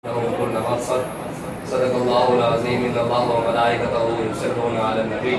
كل مقصد صدق الله العظيم إن الله وملائكته يصلون على النبي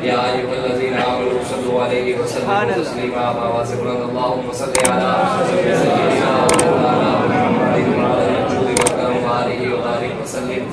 يا أيها الذين آمنوا صلوا عليه وسلموا تسليما اللهم صل على سيدنا ومولانا محمد وعلى الجود والكرم وآله وبارك وسلم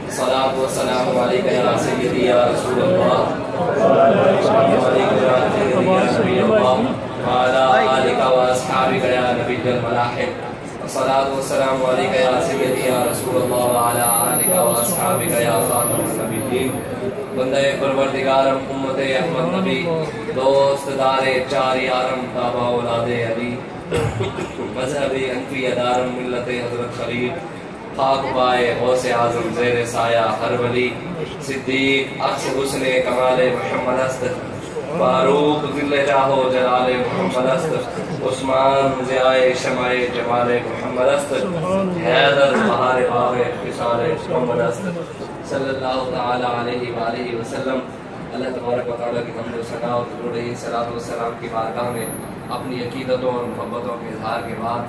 الصلاة والسلام عليك يا سيدي يا رسول الله وعليك يا سيدي يا نبي الله وعلى آلك وأصحابك يا نبي الملاحم الصلاة والسلام عليك يا سيدي يا رسول الله وعلى آلك وأصحابك يا خاتم النبيين بندے پروردگارم امت احمد نبی دوست دار چار یارم تابع اولاد علی مذہبی انفی ادارم ملت حضرت خلیل خاک پائے غوث اعظم زیر سایہ ہر ولی صدیق عکس حسن کمال محمد است فاروق ذل جاہ و جلال محمد است عثمان ضیائے شمع جمال محمد است حیدر بہار باغ خصال محمد است صلی اللہ تعالی علیہ وآلہ وسلم۔ اللہ تبارک و تعالیٰ کی حمد و ثنا و درود صلاۃ و سلام کی بارگاہ میں اپنی عقیدتوں اور محبتوں کے اظہار کے بعد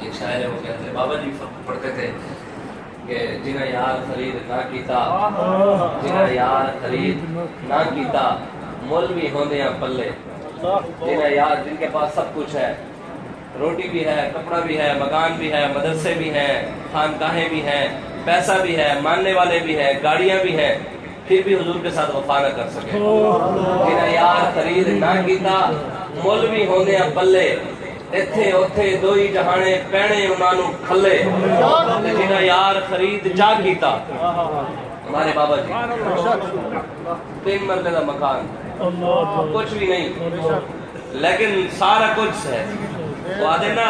ایک شاعر ہے وہ کہتے ہیں، بابا جی پڑھتے تھے کہ جنہ یار خرید نہ کیتا جنہ یار خرید نہ کیتا مولوی ہوندیاں پلے، جنہ یار جن کے پاس سب کچھ ہے، روٹی بھی ہے، کپڑا بھی ہے، مکان بھی ہے، مدرسے بھی ہیں، خانقاہیں بھی ہیں، پیسہ بھی ہے، ماننے والے بھی ہیں، گاڑیاں بھی ہیں، پھر بھی حضور کے ساتھ وفا نہ کر سکے۔ جنہ یار خرید نہ کیتا مولوی ہوندیاں پلے، ایتھے اوتھے دوئی جہانے پینے انہاں نوں کھلے، جنہ یار خرید جا کیتا۔ ہمارے بابا جی 3 مرلے کا مکان، کچھ بھی نہیں لیکن سارا کچھ ہے۔ وہ آدھے نا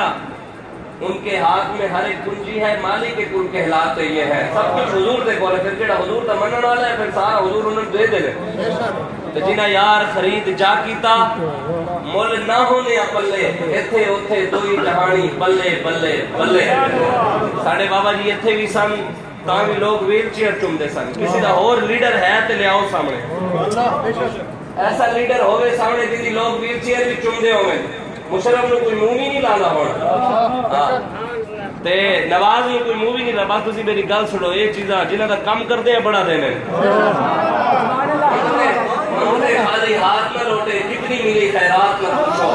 ان کے ہاتھ میں ہر ایک کنجی ہے، مالک کے کل کہلاتے یہ ہے، سب کچھ حضور دے کولے، پھر جڑا حضور دا منن والا ہے پھر سارا حضور انہوں دے دے۔ تو جنہ یار خرید جا کیتا مول نہ ہونے پلے، ایتھے اوتھے دوئی جہانی بلے بلے بلے۔ ساڑھے بابا جی ایتھے بھی سن تاں بھی لوگ ویل چیئر چومدے سن، کسی دا اور لیڈر ہے تے لے آؤ سامنے، ایسا لیڈر ہوئے سامنے جن دی لوگ ویل چیئر بھی چومدے ہوئے۔ مشرف نے کوئی منہ بھی نہیں لانا ہونا تے نواز نے کوئی منہ بھی نہیں لانا۔ بس تسی میری گل سنو، یہ چیزاں جنہاں دا کم کردے ہیں بڑا دینے خالی ہاتھ نہ لوٹے، کتنی ملی خیرات نہ پوچھو،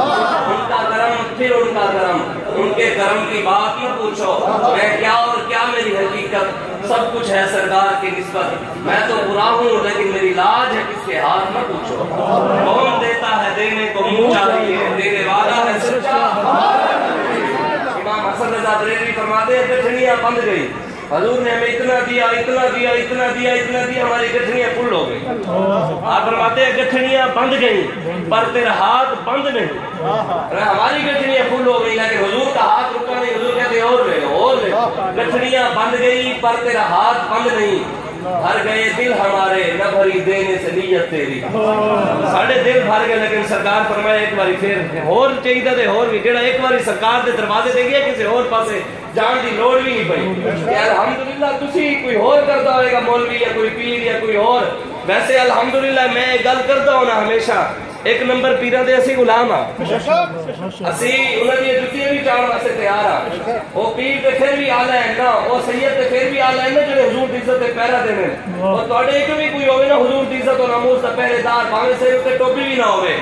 ان کا کرم پھر ان کا کرم، ان کے کرم کی بات نہ پوچھو، میں کیا اور کیا میری حقیقت، سب کچھ ہے سرکار کی نسبت، میں تو برا ہوں لیکن میری لاج ہے کس کے ہاتھ نہ پوچھو، کون دیتا ہے دینے کو منہ چاہیے، دینے والا ہے سچا۔ امام حسن رضا بریلوی فرماتے ہیں گٹھڑیاں بند گئی، حضور نے ہمیں اتنا دیا اتنا دیا اتنا دیا اتنا دیا، ہماری گٹھڑیاں فل ہو گئی۔ آپ فرماتے ہیں گٹھڑیاں بند گئی پر تیرا ہاتھ بند نہیں، ہماری گٹھڑیاں فل ہو گئی لیکن حضور کا ہاتھ رکا نہیں، حضور کہتے ہیں اور لے لو اور لے لو۔ گٹھڑیاں بند گئی پر تیرا ہاتھ بند نہیں، بھر گئے دل ہمارے نہ بھری دینے سے نیت تیری۔ ساڑھے دل بھر گئے لیکن سرکار فرمائے ایک باری پھر اور چاہیے تھے اور بھی، جڑا ایک باری سرکار دے دروازے دے گیا کسی اور پاسے جان دی لوڑ بھی نہیں پئی۔ الحمدللہ تسی کوئی اور کرتا ہوئے گا، مولوی یا کوئی پیر یا کوئی اور، ویسے الحمدللہ میں گل کرتا ہوں نا ہمیشہ، ایک نمبر پیران دے اسی غلام ہاں، اسی انہوں نے جتیاں بھی چاہنے واسطے تیار ہاں۔ وہ پیر تے پھر بھی آلہ ہے نا، وہ سید تے پھر بھی آلہ ہے نا جنہیں حضور دی عزت تے پہرا دینے، اور توڑے ایک بھی کوئی ہوئے نا حضور دی عزت و ناموس دا پہرے دار، بھاوے سر اتے ٹوپی بھی نہ ہوئے،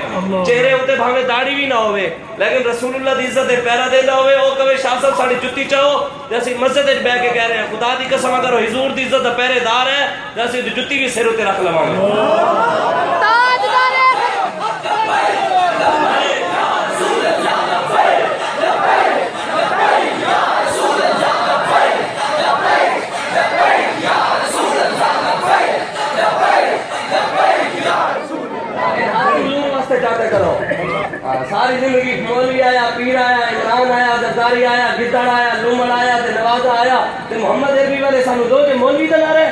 چہرے اتے بھاوے داڑھی بھی نہ ہوئے، لیکن رسول اللہ دی عزت تے پہرا دے نہ ہوئے، وہ کبھی شاہ صاحب ساڑی جتی چاہو جیسے مسجد بہ کے کہہ رہے ہیں خدا دی قسم اگر حضور دی عزت دا پہرے دار ہے جیسے جتی بھی سر اتے رکھ لواں گے۔ ساری زندگی مولوی آیا، پیر آیا، عمران آیا، زرداری آیا، گدڑ آیا، لومڑ آیا، نوازا آیا، محمد عربی والے سانو دو تے مولوی تے نہ رہے۔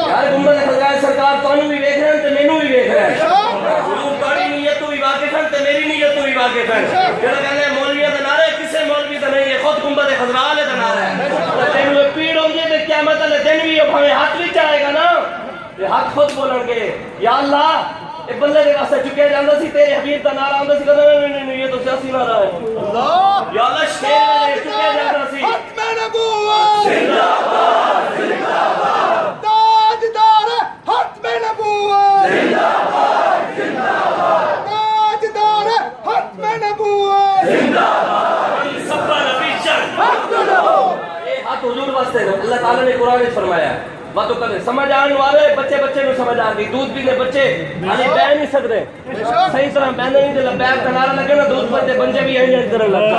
یار گنبد خزائے سرکار تانوں بھی ویکھ رہے ہیں تے مینوں بھی ویکھ رہے ہیں، حضور تہاڈی نیت تو بھی واقف ہیں تے میری نیت تو بھی واقف ہیں۔ جڑا کہندے مولوی تے نہ رہے کسے مولوی تے نہیں ہے، خود گنبد خزرا والے تے نہ رہے۔ تینوں پیڑ ہوندی ہے تے قیامت والے دن بھی بھاویں ہاتھ وچ آئے گا نا تے ہاتھ خود بولن گے یا اللہ بندے دے واسطے چکے جاندا سی، تیرے حبیب دا نعرہ آندا سی، نہیں یہ تو سیاسی نعرہ ہے، یا اللہ شیر چکے جاندا سی، واسطے اللہ تعالیٰ نے قرآن فرمایا باتوں کرنے سمجھ آنے والے بچے بچے نو سمجھ آ گئی دودھ پینے بچے ہالی بہ نہیں سکتے صحیح طرح بہنے نہیں دے لبیک کا نعرہ لگے نا دودھ بچے بنجے بھی یہی کرن لگتا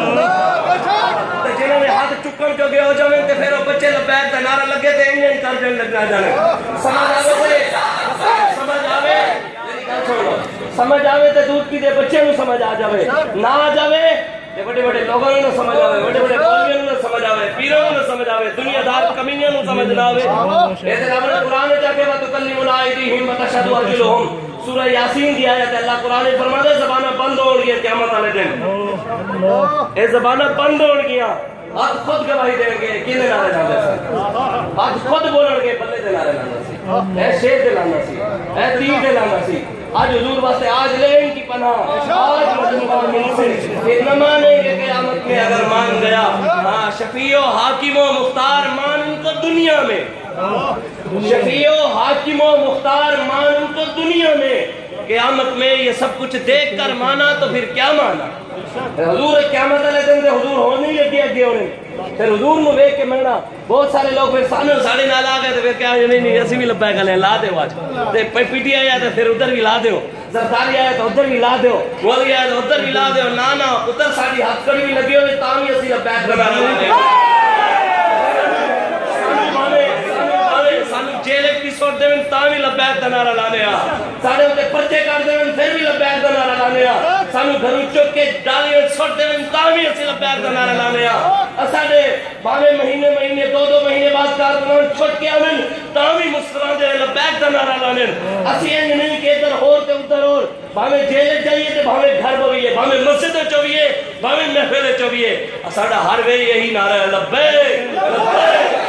جنہوں نے ہاتھ چکن جو گئے ہو جاویں تے پھر وہ بچے لبیک کا نعرہ لگے تے انہیں کر دین لگنا جانے سمجھ آوے تے دودھ پیتے بچے نو سمجھ آ جاوے نہ آ جاوے تے بڑے بڑے لوگوں نو سمجھ آوے بڑے بڑے مولویوں نو سمجھ آوے پیروں نو سمجھ آوے دنیا دار کمینیاں نو سمجھ نہ آوے اے تے رب نے قرآن جا کے وتکلم الائدیہم وتشهد ارجلہم سورہ یاسین دی آیت اللہ قرآن فرماتا ہے زباناں بند ہو گئی قیامت والے دن اے زباناں بند ہو گیا آج خود گواہی دیں گے کنے نعرے لاندے سی آج خود بولن گے بلے دے نعرے لاندے سی اے شیر دے لاندے سی اے تیر دے لاندے سی آج حضور واسطے آج لے ان کی پناہ آج مجموعہ من سے کہ نہ مانے گے قیامت میں اگر مان گیا ہاں شفیع و حاکم و مختار مان ان کو دنیا میں شفیع و حاکم و مختار مان ان کو دنیا میں قیامت میں یہ سب کچھ دیکھ کر مانا تو پھر کیا مانا حضور قیامت والے دن حضور ہو نہیں لگی اگے ہونے پھر حضور نو ویکھ کے منگنا بہت سارے لوگ پھر ساڑھے نال آ گئے تو پھر کیا نہیں اسی بھی لبیک علیہ لا دیو آج تے پی ٹی آئی آیا تو پھر ادھر بھی لا دیو زرداری آیا تو ادھر بھی لا دیو مولی آیا تو ادھر بھی لا دیو نانا ادھر ساری ہاتھ کڑی بھی لگی ہوئے تاں بھی اسی لبیک بنا رہے سانو جیل ایپیسوڈ دے تاں بھی لبیک دا نعرہ لانے آ سارے ہوتے پرچے کر دے پھر بھی لبیک دا نعرہ لانے آ سانو گھروں چک کے ڈالیاں چھوڑ دے تاں بھی اسی لبیک دا نعرہ لانے آ ساڈے باویں مہینے دو مہینے بعد کارکنان چھوڑ کے آویں تاں بھی مسکران دے لبیک دا نعرہ لانے اسی انج نہیں کہ ادھر ہور تے ادھر ہور باویں جیل جائیے تے باویں گھر بوئیے باویں مسجد چوئیے باویں محفل چوئیے ساڈا ہر ویلے یہی نعرہ ہے لبیک لبیک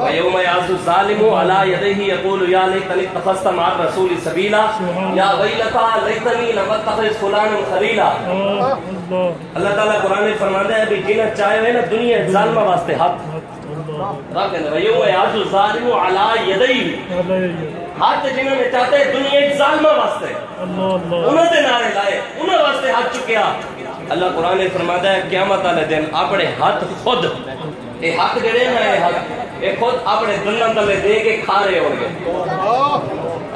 وَيَوْمَ يَعْضُ الظَّالِمُ عَلَى يَدَيْهِ يَقُولُ يَا لَيْتَنِي اتَّخَذْتُ مَعَ الرَّسُولِ سَبِيلًا يَا وَيْلَتَا لَيْتَنِي لَمْ أَتَّخِذْ فُلَانًا خَلِيلًا اللہ تعالیٰ قرآن فرماتا ہے کہ جنہیں چاہے ہوئے نا دنیا ظالمہ واسطے حق رب کہنے وَيَوْمَ يَعْضُ الظَّالِمُ عَلَى يَدَيْهِ ہاتھ جنہوں نے چاہتے ہیں دنیا ظالمہ واسطے انہوں نے نعرے لائے انہوں واسطے ہاتھ چکیا اللہ قرآن فرماتا ہے قیامت والے دن اپنے ہاتھ خود یہ ہاتھ جڑے نا یہ خود اپنے دنوں تلے دے کے کھا رہے ہوں گے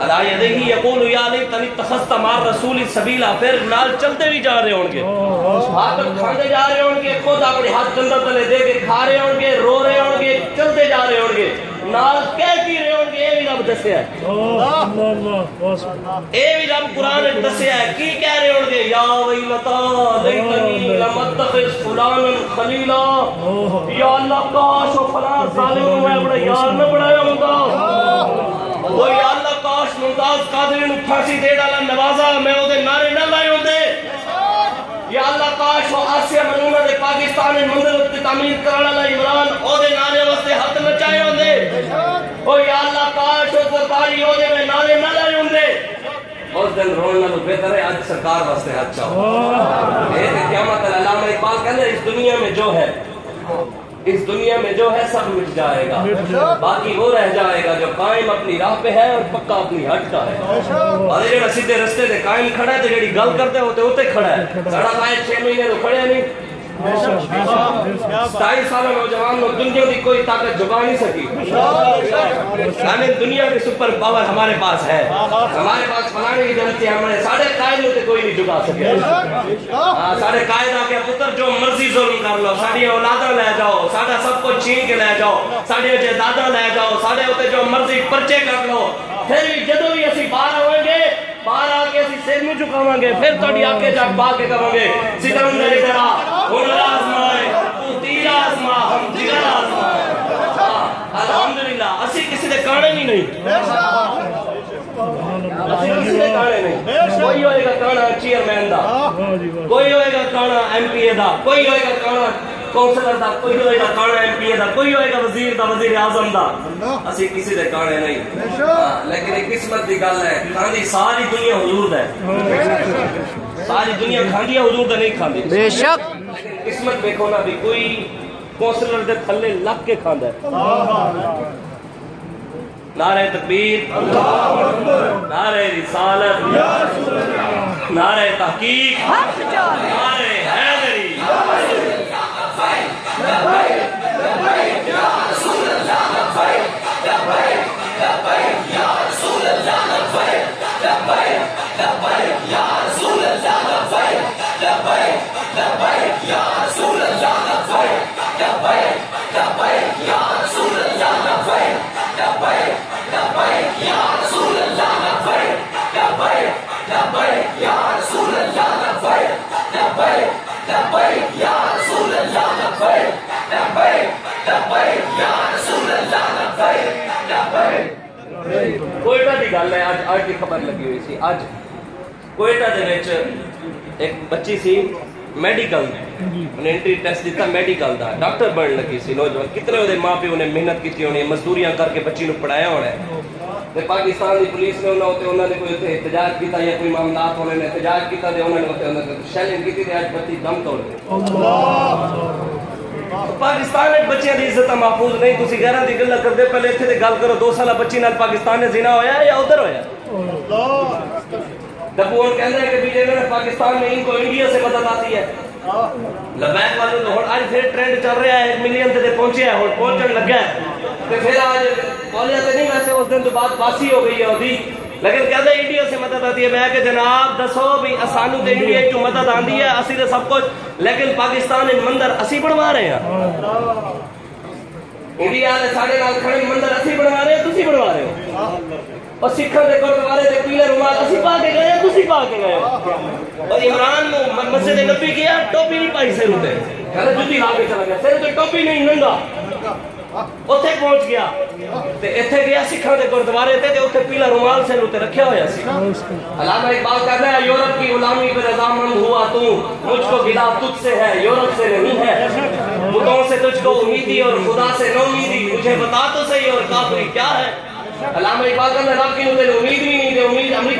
اللہ یدیہ یقول یا لیتنی اتخذت مع الرسول سبیلا پھر نال چلتے بھی جا رہے ہوں گے ہاتھ کھاندے جا رہے ہوں گے خود اپنے ہاتھ دنوں تلے دے کے کھا رہے ہوں گے رو رہے ہوں گے چلتے جا رہے ہوں گے نال کہہ کی رہے ہوں گے یہ بھی رب دسیا ہے یہ بھی رب قرآن دسیا ہے کی کہہ رہے ہوں گے یا ویلتا لیتنی لم اتخذ فلانا خلیلا یا اللہ کاش و فلان ظالم میں اپنا یار نہ بڑھایا ہوں وہ یا اللہ کاش ممتاز قادری نو پھانسی دے ڈالا نوازا میں وہ دے نعرے نہ لائے ہوں دے یا اللہ کاش وہ آسیہ منونہ دے پاکستان مندر کی تعمیر کرانا لائے عمران او دے نعرے واسطے ہاتھ نہ چاہے ہوں دے او یا اللہ کاش وہ سرکاری او دے میں نعرے نہ لائے ہوں دے اس دن رولنا تو بہتر ہے آج سرکار واسطے ہاتھ چاہو قیامت علامہ اقبال کہنے اس دنیا میں جو ہے اس دنیا میں جو ہے سب مٹ جائے گا باقی وہ رہ جائے گا جو قائم اپنی راہ پہ ہے اور پکا اپنی ہٹ کا ہے اور یہ سیدھے رستے دے قائم کھڑا ہے تو جڑی گل کرتے ہوتے ہوتے کھڑا ہے سڑا قائد 6 مہینے تو کھڑے نہیں 27 سالہ نوجوان دنیا کی کوئی طاقت جھکا نہیں سکی یعنی دنیا کے سپر پاور ہمارے پاس ہے ہمارے پاس فلانے کی جنتی ہے ہمارے ساڑھے قائد ہوتے کوئی نہیں جھکا سکے ساڑھے قائد آ کے پتر جو مرضی ظلم کر لو ساڑھی اولادہ لے جاؤ ساڑھا سب کو چھین کے لے جاؤ ساڑھے جائیداداں لے جاؤ ساڑھے ہوتے جو مرضی پرچے کر لو پھر جدوں بھی اسی باہر ہوئیں گے باہر آ کے اسی سر میں چکاواں گے پھر تھوڑی آگے جا پا کے کہاں گے سکندر ادھر ہنر آزمائے تو تیر آزما ہم جگر آزمائے الحمدللہ اسی نہیں کوئی ہوئے گا کانا چیئرمین دا کوئی ہوئے گا کانا ایم پی اے دا کوئی ہوئے گا کانا کونسلر دا کوئی ہوئے گا کانا ایم پی اے دا کوئی ہوئے گا وزیر دا وزیر اعظم دا اسی کسی دے کانے نہیں لیکن ایک قسمت دی گل ہے کھاندی ساری دنیا حضور دا ہے ساری دنیا کھاندی ہے حضور دا نہیں کھاندی بے شک لیکن قسمت دیکھو نا بھی کوئی کونسلر دے تھلے لگ کے کھاندا ہے نعرہ تکبیر نعرہ رسالت نعرہ تحقیق نعرہ حیدری کوئٹہ دی گل ہے آج کی خبر لگی ہوئی سی آج کوئٹہ دے وچ ایک بچی سی میڈیکل انہیں انٹری ٹیسٹ دیتا میڈیکل دا ڈاکٹر بن لگی سی نوجوان کتنے ہوئے ماں پہ انہیں محنت کی تھی انہیں مزدوریاں کر کے بچی نو پڑھایا ہونا ہے پاکستان دی پولیس نے انہوں نے کوئی احتجاج کیتا یا کوئی معاملات ہونے نے احتجاج کیتا دے انہوں نے شیلنگ کی تھی آج بچی دم توڑ گئی پاکستان میں بچیاں دی عزت محفوظ نہیں تسی غیراں دی گل کردے پہلے ایتھے تے گل کرو 2 سالہ بچی نال پاکستان نے زنا ہویا ہے یا ادھر ہویا دبو اور کہندے کہ بھی نے پاکستان میں ان کو انڈیا سے مدد آتی ہے لبیک والوں تو آج پھر ٹرینڈ چل رہا ہے 1 ملین تے پہنچیا ہے اور پہنچن لگا ہے تے پھر آج بولیا تے نہیں ویسے اس دن تو بات باسی ہو گئی ہے اودی لیکن کہتے ہیں انڈیا سے مدد آتی ہے میں کہ جناب دسو بھی اسانو تے انڈیا جو مدد آندی ہے اسی تے سب کچھ لیکن پاکستان ان مندر اسی بنوا رہے ہیں انڈیا دے ساڈے نال کھڑے مندر اسی بنوا رہے ہیں تسی بنوا رہے ہو اور سکھاں دے گردوارے تے پیلے رومال اسی پا کے گئے تسی پا کے گئے اور عمران نو مسجد نبی کیا ٹوپی نہیں پائی سر تے کہے جُتی لا کے چلا گیا سر تے ٹوپی نہیں ننگا اوتھے پہنچ گیا تے ایتھے گیا سکھاں دے گردوارے تے اوتھے پیلا رومال سے اوتے رکھیا ہویا سی علامہ اقبال کہتا ہے یورپ کی غلامی پہ رضامند ہوا تو مجھ کو گلا تجھ سے ہے یورپ سے نہیں ہے بتوں سے تجھ کو امیدی اور خدا سے نومیدی مجھے بتا تو صحیح اور کافری کیا ہے علامہ اقبال کہتا ہے رب کی مجھے امید بھی نہیں دے امید امریکہ